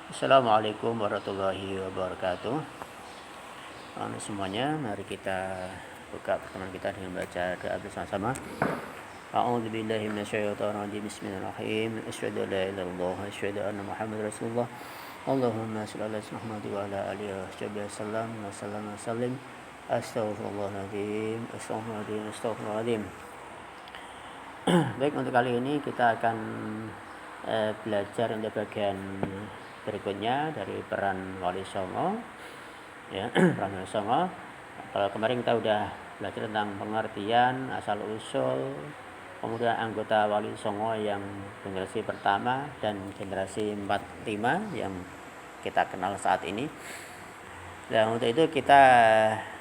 Assalamualaikum warahmatullahi wabarakatuh. Semuanya, mari kita buka pertemuan kita dengan baca doa bersama-sama. A'udzubillahi minasyaitonirrajim. Bismillahirrahmanirrahim. Asyhadu an la ilaha illallah wa asyhadu anna Muhammadar Rasulullah. Allahumma shalli ala sayyidina Muhammad wa ala alihi wa sallam. Astaghfirullahaladzim. Astaghfirullahaladzim. Baik, untuk kali ini kita akan belajar untuk bagian berikutnya dari peran Wali Songo, ya. Peran Wali Songo. Kalau kemarin kita udah belajar tentang pengertian, asal usul, kemudian anggota Wali Songo yang generasi pertama dan generasi 45 yang kita kenal saat ini. Dan untuk itu kita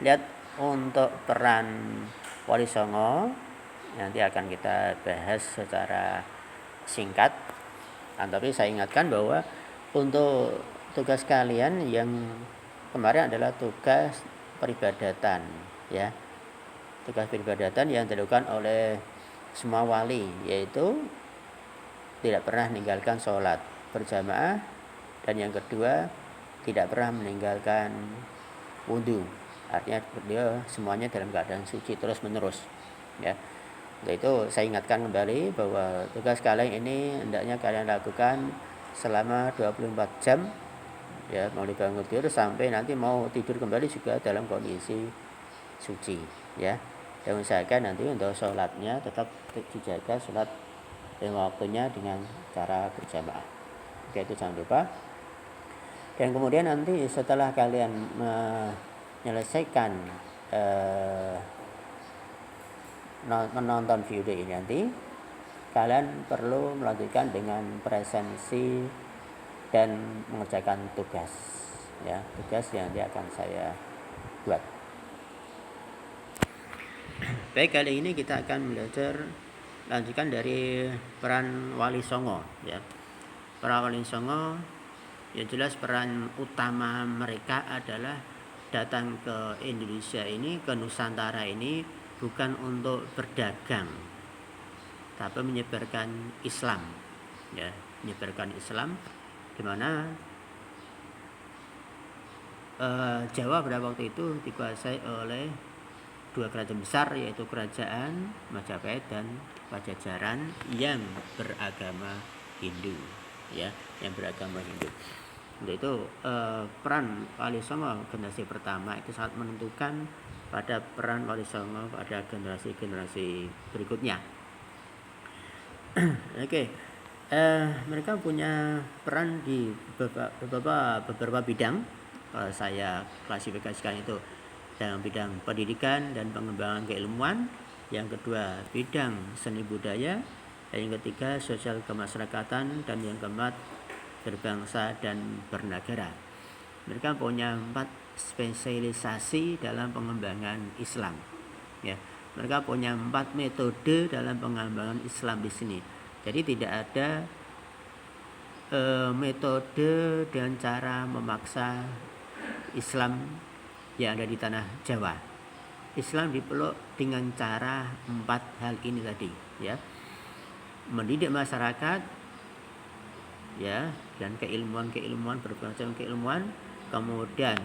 lihat untuk peran Wali Songo nanti akan kita bahas secara singkat. Tapi saya ingatkan bahwa untuk tugas kalian yang kemarin adalah tugas peribadatan, ya. Tugas peribadatan yang dilakukan oleh semua wali, yaitu tidak pernah meninggalkan sholat berjamaah, dan yang kedua tidak pernah meninggalkan wudhu. Artinya dia semuanya dalam keadaan suci terus menerus, ya. Itu saya ingatkan kembali bahwa tugas kalian ini hendaknya kalian lakukan selama 24 jam, ya, mulai bangun tidur sampai nanti mau tidur kembali juga dalam kondisi suci, ya. Dan usahakan nanti untuk sholatnya tetap dijaga, sholat dengan waktunya dengan cara berjamaah. Oke, itu jangan lupa. Dan kemudian nanti setelah kalian menyelesaikan menonton video ini, nanti kalian perlu melanjutkan dengan presensi dan mengerjakan tugas, ya, tugas yang nanti akan saya buat. Baik, kali ini kita akan belajar lanjutkan dari peran Wali Songo, ya. Peran Wali Songo, ya jelas peran utama mereka adalah datang ke Indonesia ini, ke Nusantara ini bukan untuk berdagang, tapi menyebarkan Islam, ya, menyebarkan Islam, di mana Jawa pada waktu itu dikuasai oleh dua kerajaan besar, yaitu kerajaan Majapahit dan Pajajaran yang beragama Hindu, ya, yang beragama Hindu. Untuk itu peran Wali Songo generasi pertama itu sangat menentukan pada peran Wali Songo pada generasi-generasi berikutnya. Oke. Mereka punya peran di beberapa bidang. Kalau saya klasifikasikan itu dalam bidang pendidikan dan pengembangan keilmuan, yang kedua bidang seni budaya, dan yang ketiga sosial kemasyarakatan, dan yang keempat berbangsa dan bernegara. Mereka punya 4 spesialisasi dalam pengembangan Islam, ya. Mereka punya 4 metode dalam pengembangan Islam di sini. Jadi tidak ada metode dan cara memaksa Islam yang ada di tanah Jawa. Islam dipeluk dengan cara 4 hal ini tadi, ya. Mendidik masyarakat, ya, dan keilmuan berbagai keilmuan, kemudian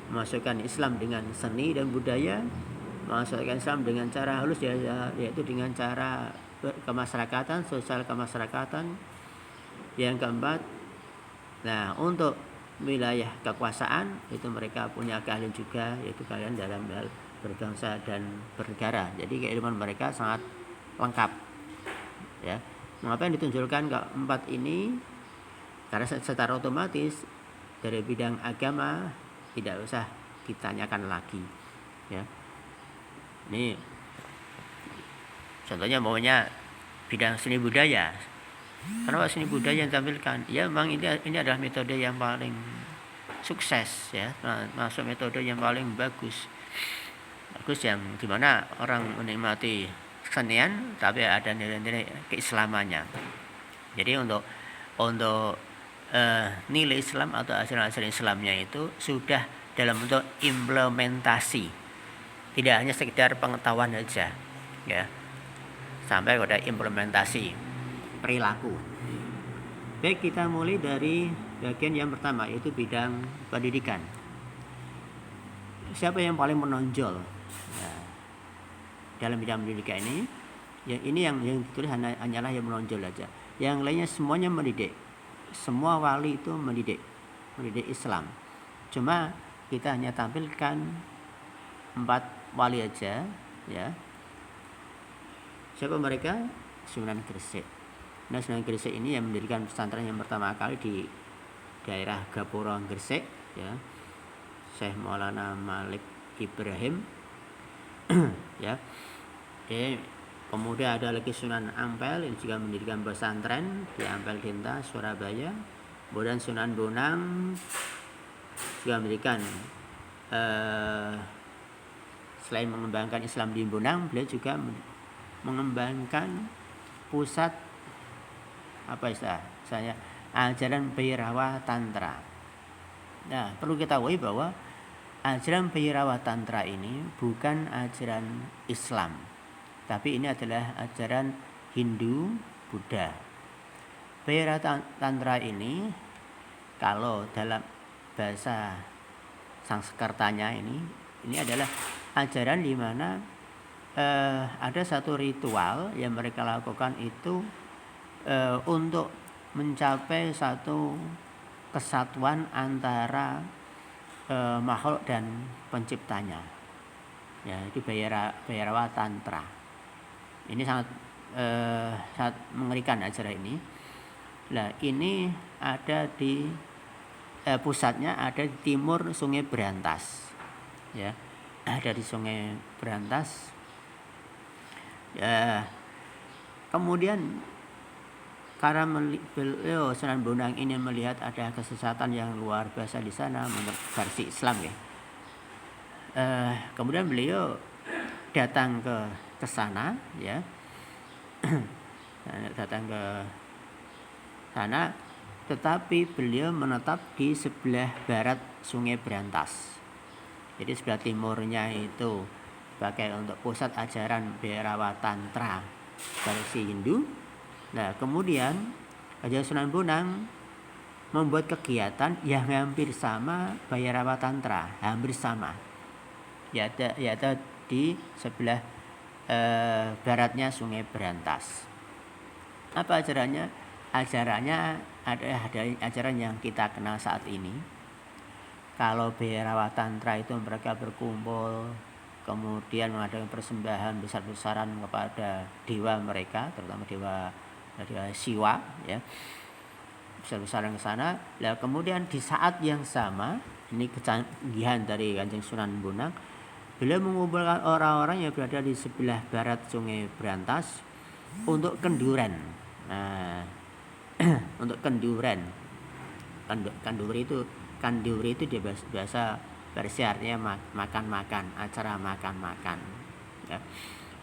memasukkan Islam dengan seni dan budaya, memasukkan Islam dengan cara halus, yaitu dengan cara kemasyarakatan, sosial kemasyarakatan. Yang keempat, nah, untuk wilayah kekuasaan itu mereka punya keahlian juga, yaitu keahlian dalam hal berbangsa dan bernegara. Jadi keilmuan mereka sangat lengkap, ya. Mengapa yang ditunjukkan keempat ini? Karena secara otomatis dari bidang agama tidak usah ditanyakan lagi, ya. Ini contohnya maunya bidang seni budaya. Kenapa seni budaya yang ditampilkan? Ya, memang ini adalah metode yang paling sukses, ya, masuk metode yang paling bagus yang dimana orang menikmati kesenian tapi ada nilai-nilai keislamannya. Jadi untuk nilai Islam atau hasil Islamnya itu sudah dalam bentuk implementasi, tidak hanya sekedar pengetahuan saja, ya, sampai pada implementasi perilaku. Baik, kita mulai dari bagian yang pertama, yaitu bidang pendidikan. Siapa yang paling menonjol dalam bidang pendidikan ini? Yang ditulis hanyalah yang menonjol aja. Yang lainnya semuanya mendidik. Semua wali itu mendidik Islam. Cuma kita hanya tampilkan 4 wali aja, ya. Siapa mereka? Sunan Gresik. Nah, Sunan Gresik ini yang mendirikan pesantren yang pertama kali di daerah Gapura, Gresik, ya. Syekh Maulana Malik Ibrahim, ya. Kemudian ada lagi Sunan Ampel yang juga mendirikan pesantren di Ampel Denta, Surabaya. Kemudian Sunan Bonang juga mendirikan selain mengembangkan Islam di Bonang, beliau juga mengembangkan pusat saya ajaran Bhairawa Tantra. Nah, perlu kita ketahui bahwa ajaran Bhairawa Tantra ini bukan ajaran Islam, tapi ini adalah ajaran Hindu Buddha. Bhairawa Tantra ini kalau dalam bahasa Sanskertanya ini adalah ajaran di mana ada satu ritual yang mereka lakukan itu untuk mencapai satu kesatuan antara makhluk dan penciptanya. Ya, itu Bhairawa Tantra. Ini sangat mengerikan ajaran ini. Nah, ini ada di pusatnya ada di timur Sungai Berantas. Ya, ada di Sungai Berantas. Ya, kemudian karena beliau Sunan Bonang ini melihat ada kesesatan yang luar biasa di sana menurut versi Islam, ya. Kemudian beliau datang ke sana, ya. Datang ke sana, tetapi beliau menetap di sebelah barat Sungai Berantas. Jadi sebelah timurnya itu dipakai untuk pusat ajaran Bhairawa Tantra versi Hindu. Nah, kemudian Raja Sunan Bonang membuat kegiatan yang hampir sama Bhairawa Tantra, hampir sama. Yaitu di sebelah baratnya Sungai Berantas. Apa ajarannya? Ajarannya adalah ajaran yang kita kenal saat ini. Kalau Bhairawa Tantra itu mereka berkumpul, kemudian mengadakan persembahan besar-besaran kepada dewa mereka, terutama dewa Siwa, ya, besar-besaran ke sana. Nah, kemudian di saat yang sama, ini kecanggihan dari Kanjeng Sunan Bonang, beliau mengumpulkan orang-orang yang berada di sebelah barat Sungai Berantas untuk kenduran. Nah, untuk kenduran. Kanduri itu dia biasa versi artinya makan-makan, acara makan-makan. Ya.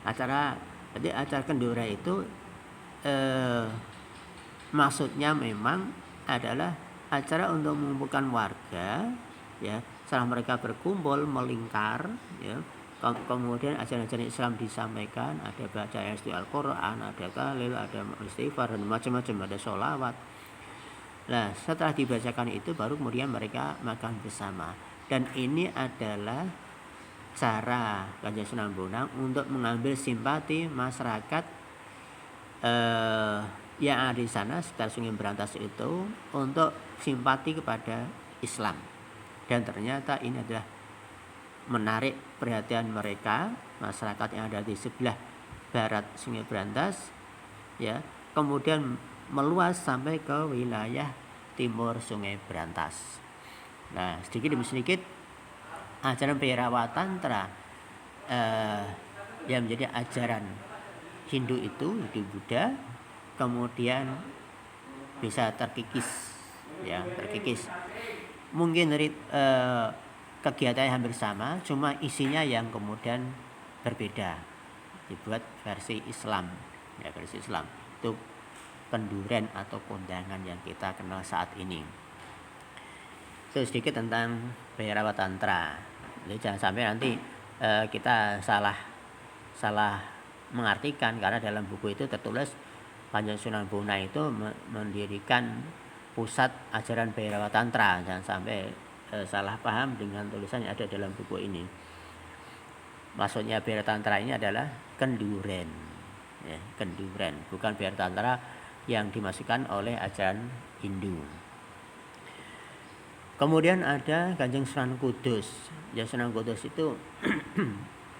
Acara kendura itu maksudnya memang adalah acara untuk mengumpulkan warga, ya. Setelah mereka berkumpul melingkar, ya, kemudian ajaran-ajaran Islam disampaikan, ada baca ayat Al-Quran, ada tahlil, ada istighfar dan macam-macam, ada sholawat. Nah, setelah dibacakan itu baru kemudian mereka makan bersama. Dan ini adalah cara Kanjeng Sunan Bonang untuk mengambil simpati masyarakat yang ada di sana sekitar Sungai Berantas itu untuk simpati kepada Islam. Dan ternyata ini adalah menarik perhatian mereka, masyarakat yang ada di sebelah barat Sungai Berantas, ya. Kemudian meluas sampai ke wilayah timur Sungai Berantas. Nah, sedikit demi sedikit ajaran Bhairawa Tantra yang menjadi ajaran Hindu itu, Hindu Buddha, kemudian bisa terkikis, ya, terkikis. Mungkin dari kegiatannya hampir sama, cuma isinya yang kemudian berbeda, dibuat versi Islam, ya, versi Islam. Itu kenduren atau kondangan yang kita kenal saat ini. Itu sedikit tentang Bhairawa Tantra. Jadi jangan sampai nanti kita salah mengartikan, karena dalam buku itu tertulis Kanjeng Sunan Bonang itu mendirikan pusat ajaran Bhairawa Tantra. Jangan sampai salah paham dengan tulisan yang ada dalam buku ini. Maksudnya Bhairawa Tantra ini adalah kenduren, ya, kenduren, bukan Bhairawa Tantra yang dimasukkan oleh ajaran Hindu. Kemudian ada Kanjeng Sunan Kudus. Ya, Sunan Kudus itu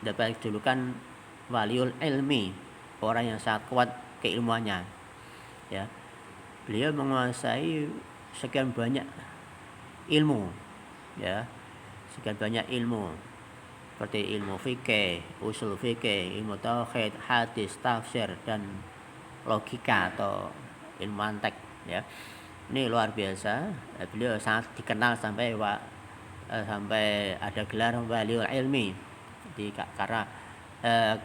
dapat julukan waliul ilmi, orang yang sangat kuat keilmuannya. Ya, beliau menguasai sekian banyak ilmu, ya, sekian banyak ilmu seperti ilmu fikih, usul fikih, ilmu tauhid, hadis, tafsir, dan logika atau ilmu mantek. Ya, ini luar biasa. Beliau sangat dikenal sampai ada gelar waliul ilmi, karena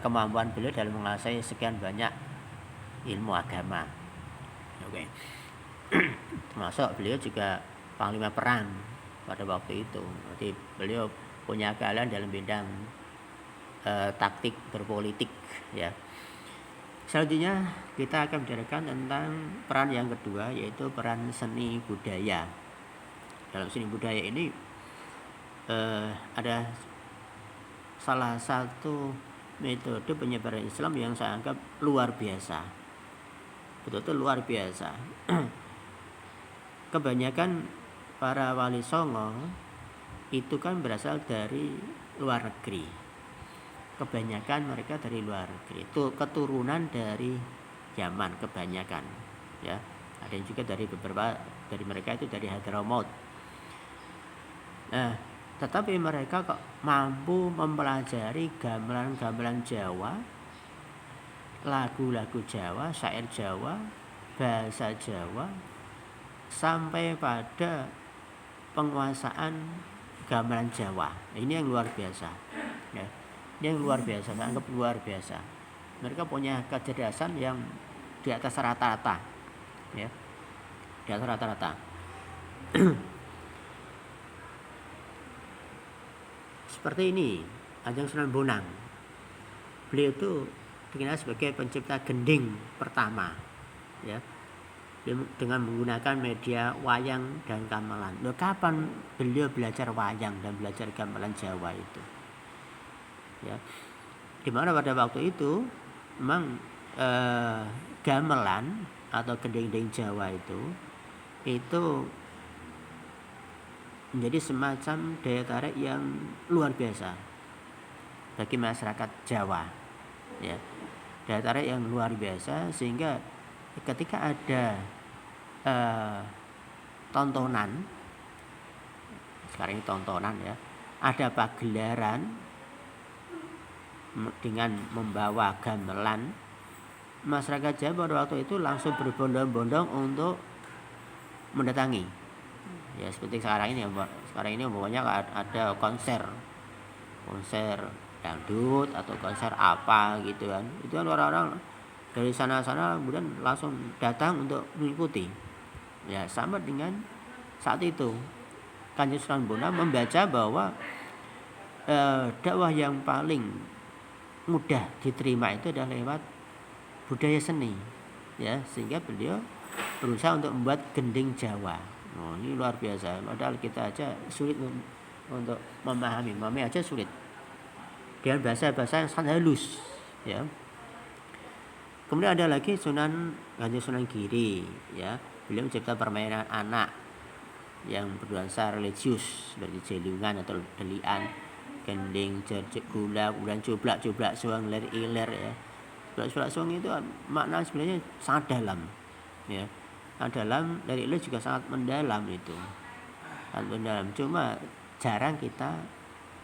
kemampuan beliau dalam menguasai sekian banyak ilmu agama. Oke. Termasuk beliau juga panglima perang pada waktu itu. Jadi beliau punya keahlian dalam bidang taktik berpolitik, ya. Selanjutnya kita akan bicarakan tentang peran yang kedua, yaitu peran seni budaya. Dalam seni budaya ini ada salah satu metode penyebaran Islam yang saya anggap luar biasa, betul-betul luar biasa. Kebanyakan para wali songo itu kan berasal dari luar negeri. Kebanyakan mereka dari luar negeri, itu keturunan dari Yaman kebanyakan, ya. Ada yang juga dari beberapa dari mereka itu dari Hadramaut. Nah, tetapi mereka kok mampu mempelajari gamelan-gamelan Jawa, lagu-lagu Jawa, syair Jawa, bahasa Jawa, sampai pada penguasaan gamelan Jawa. Ini yang luar biasa, ya. Ini yang luar biasa, saya anggap luar biasa. Mereka punya kecerdasan yang di atas rata-rata, ya, di atas rata-rata. Seperti ini, Kanjeng Sunan Bonang. Beliau itu dikenal sebagai pencipta gending pertama, ya, dengan menggunakan media wayang dan gamelan. Loh, kapan beliau belajar wayang dan belajar gamelan Jawa itu? Ya, dimana pada waktu itu memang gamelan atau gending Jawa itu menjadi semacam daya tarik yang luar biasa bagi masyarakat Jawa, ya, daya tarik yang luar biasa, sehingga ketika ada tontonan, sekarang ini tontonan, ya, ada pagelaran dengan membawa gamelan, masyarakat Jawa pada waktu itu langsung berbondong-bondong untuk mendatangi. Ya, seperti sekarang ini umpamanya ada konser dangdut atau konser apa gitu kan, itu kan orang-orang dari sana-sana kemudian langsung datang untuk mengikuti. Ya, sama dengan saat itu Kanjeng Sunan Bonang membaca bahwa dakwah yang paling mudah diterima itu adalah lewat budaya seni, ya, sehingga beliau berusaha untuk membuat gending Jawa. Oh, ini luar biasa. Padahal kita aja sulit untuk memahami aja sulit dengan bahasa-bahasa yang sangat halus, ya. Kemudian ada lagi Kanjeng Sunan Giri, ya. Beliau mencipta permainan anak yang bernuansa religius seperti jelungan atau delian, gending, jerjek, gula, kemudian coblak suang, ler iler, ya. Coblak suang itu makna sebenarnya sangat dalam, ya. Sangat dalam, dari iler juga sangat mendalam itu. Sangat mendalam. Cuma jarang kita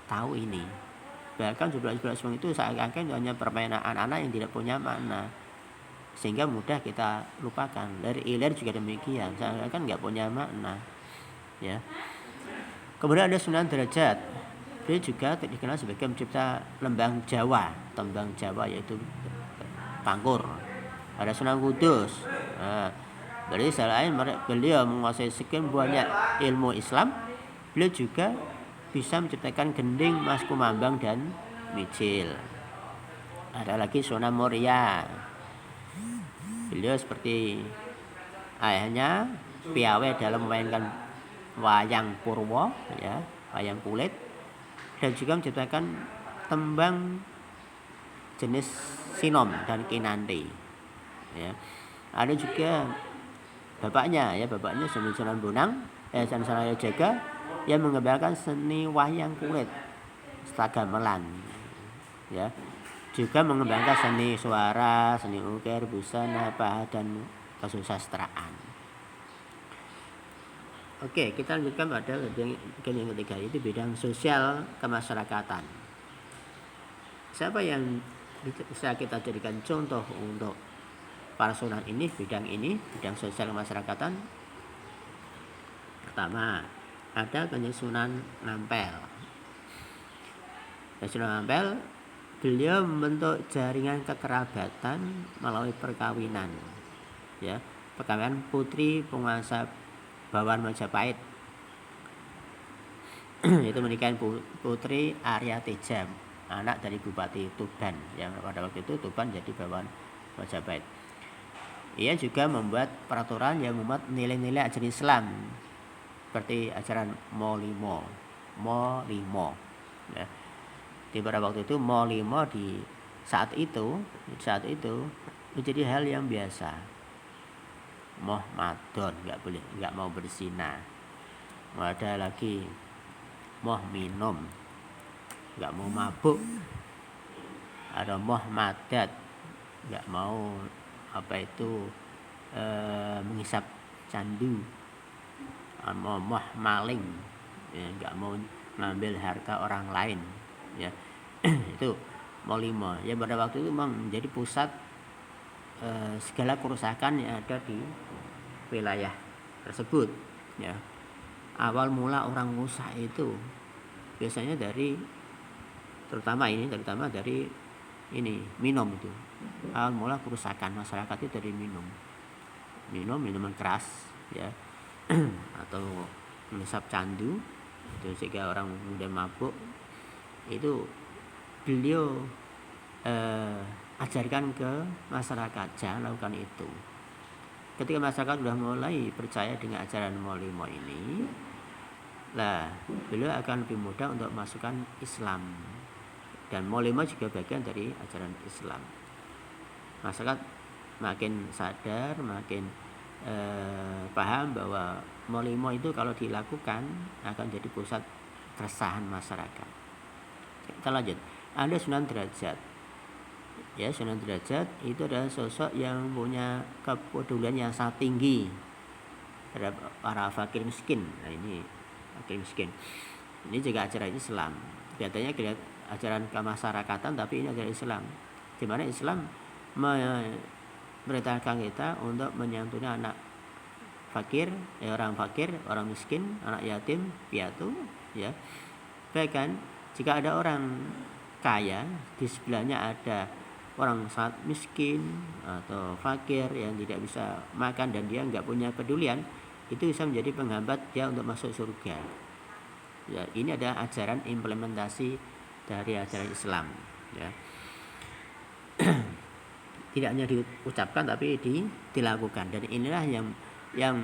tahu ini. Bahkan coblak suang itu seakan-akan hanya permainan anak-anak yang tidak punya makna, sehingga mudah kita lupakan. Ler iler juga demikian, seakan-akan enggak punya makna, ya. Kemudian ada Sunan Derajat. Dia juga dikenal sebagai pencipta tembang Jawa, yaitu Pangkur. Ada Sunan Kudus. Nah, berarti selain beliau menguasai sekian banyak ilmu Islam, beliau juga bisa menciptakan gending, mas kumambang, dan mijil. Ada lagi Sunan Muria. Beliau seperti ayahnya piawai dalam memainkan wayang purwo, ya, wayang kulit, dan juga menciptakan tembang jenis sinom dan kinanti, ya. Ada juga bapaknya Sunan Bonang, Sunan Jaga, yang mengembangkan seni wayang kulit, gamelan, ya. Juga mengembangkan seni suara, seni ukir, busana, pahat, dan kesusastraan. Oke, kita lanjutkan pada bagian yang ketiga, yaitu bidang sosial kemasyarakatan. Siapa yang bisa kita jadikan contoh untuk para sunan ini, bidang sosial kemasyarakatan? Pertama, ada Kanjeng Sunan Ampel. Sunan Ampel, beliau membentuk jaringan kekerabatan melalui perkawinan, ya, perkawinan putri penguasa Bawan Majapahit. Itu menikahi putri Arya Teja, anak dari Bupati Tuban, yang pada waktu itu Tuban jadi Bawan Majapahit. Ia juga membuat peraturan yang memuat nilai-nilai ajaran Islam, seperti ajaran Molimo, ya. Di pada waktu itu Molimo di saat itu menjadi hal yang biasa. Moh madon, nggak mau berzina. Ada lagi moh minum, nggak mau mabuk. Ada moh madat, nggak mau menghisap candu. Moh maling, ya, nggak mau mengambil harta orang lain, ya. Itu Molimo, ya, pada waktu itu memang menjadi pusat segala kerusakan yang ada di wilayah tersebut, ya. Awal mula orang rusak itu biasanya terutama dari minum itu. Awal mula kerusakan masyarakat itu dari minuman keras, ya, atau menghisap candu, itu sehingga orang kemudian mabuk. Itu beliau ajarkan ke masyarakat, jangan lakukan itu. Ketika masyarakat sudah mulai percaya dengan ajaran Molimo ini, beliau akan lebih mudah untuk masukkan Islam. Dan Molimo juga bagian dari ajaran Islam. Masyarakat makin sadar, makin paham bahwa Molimo itu kalau dilakukan akan jadi pusat keresahan masyarakat. Kita lanjut. Ada Sunan Derajat. Ya, Sunan Derajat itu adalah sosok yang punya kepedulian yang sangat tinggi terhadap para fakir miskin. Nah, ini fakir miskin. Ini juga ajaran Islam. Kelihatannya ajaran kemasyarakatan, tapi ini ajaran Islam. Di mana Islam memerintahkan kita untuk menyantuni anak fakir, orang fakir, orang miskin, anak yatim, piatu, ya. Bahkan jika ada orang kaya, di sebelahnya ada orang sangat miskin atau fakir yang tidak bisa makan dan dia nggak punya pedulian, itu bisa menjadi penghambat dia untuk masuk surga. Ya, ini adalah ajaran implementasi dari ajaran Islam, ya. Tidak hanya diucapkan tapi dilakukan, dan inilah yang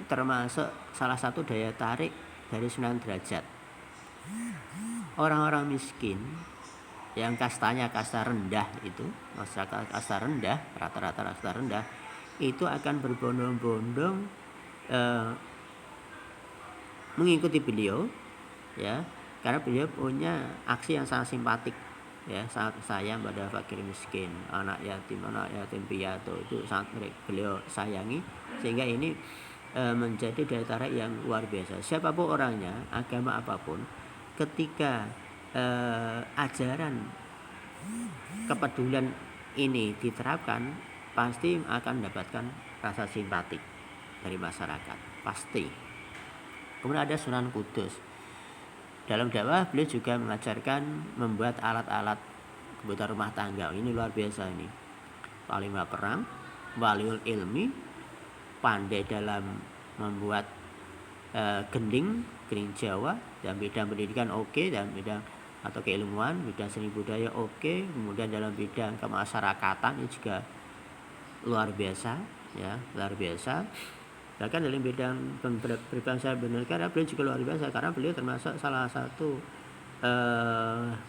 termasuk salah satu daya tarik dari Sunan Derajat. Orang-orang miskin yang kastanya kasta rendah itu, masyarakat kasta rendah, rata-rata kasta rendah, itu akan berbondong-bondong mengikuti beliau, ya, karena beliau punya aksi yang sangat simpatik, ya, sangat sayang pada fakir miskin, anak yatim piatu, itu sangat beliau sayangi, sehingga ini menjadi daya tarik yang luar biasa. Siapapun orangnya, agama apapun, ketika ajaran kepedulian ini diterapkan, pasti akan mendapatkan rasa simpatik dari masyarakat, pasti. Kemudian ada Sunan Kudus. Dalam dakwah beliau juga mengajarkan membuat alat-alat kebutuhan rumah tangga. Ini luar biasa ini. Panglima perang, waliul ilmi, pandai dalam membuat gending Jawa, dalam bidang pendidikan oke, dalam bidang atau keilmuan, bidang seni budaya oke, kemudian dalam bidang kemasyarakatan ini juga luar biasa, ya, luar biasa. Bahkan dalam bidang berbangsa bernegara beliau juga luar biasa, karena beliau termasuk salah satu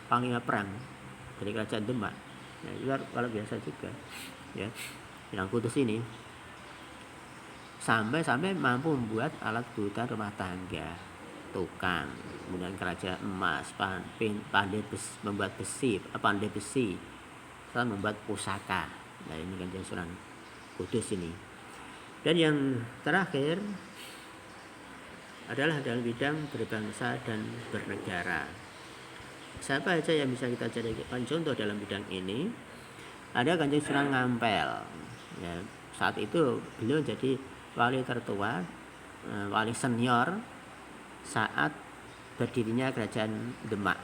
panglima perang dari kerajaan Demak. Ya, luar biasa juga, ya. Yang Kudus ini sampai mampu membuat alat kebutuhan rumah tangga, tukang, kemudian kerajaan emas, membuat besi, pandai besi, serta membuat pusaka. Nah, ini Kanjeng Sunan Kudus ini. Dan yang terakhir adalah dalam bidang berbangsa dan bernegara. Siapa saja yang bisa kita jadikan contoh dalam bidang ini? Ada Kanjeng Sunan Ngampel. Ya, saat itu beliau jadi wali tertua, wali senior saat berdirinya kerajaan Demak.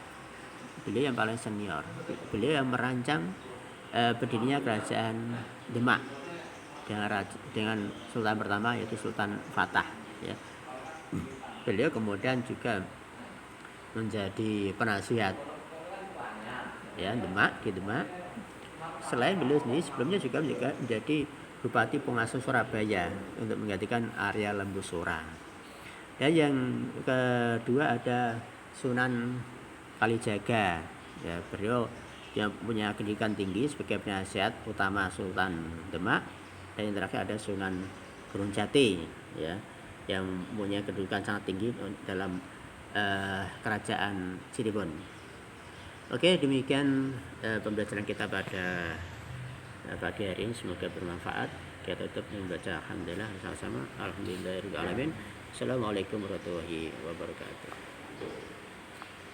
Beliau yang paling senior. Beliau yang merancang berdirinya kerajaan Demak dengan sultan pertama, yaitu Sultan Fatah, ya. Beliau kemudian juga menjadi penasihat, ya, di Demak. Selain beliau sendiri sebelumnya juga menjadi Bupati Pengasuh Surabaya untuk menggantikan Arya Lembusura. Dan yang kedua ada Sunan Kalijaga, ya, beliau yang punya pendidikan tinggi sebagai penasihat utama Sultan Demak. Dan yang terakhir ada Sunan Gunung Jati, ya, yang punya kedudukan sangat tinggi dalam kerajaan Cirebon. Oke, demikian pembelajaran kita pada pagi hari ini, semoga bermanfaat. Kita tutup membaca alhamdulillah sama-sama. Alhamdulillahirabbil alamin. Assalamualaikum warahmatullahi wabarakatuh.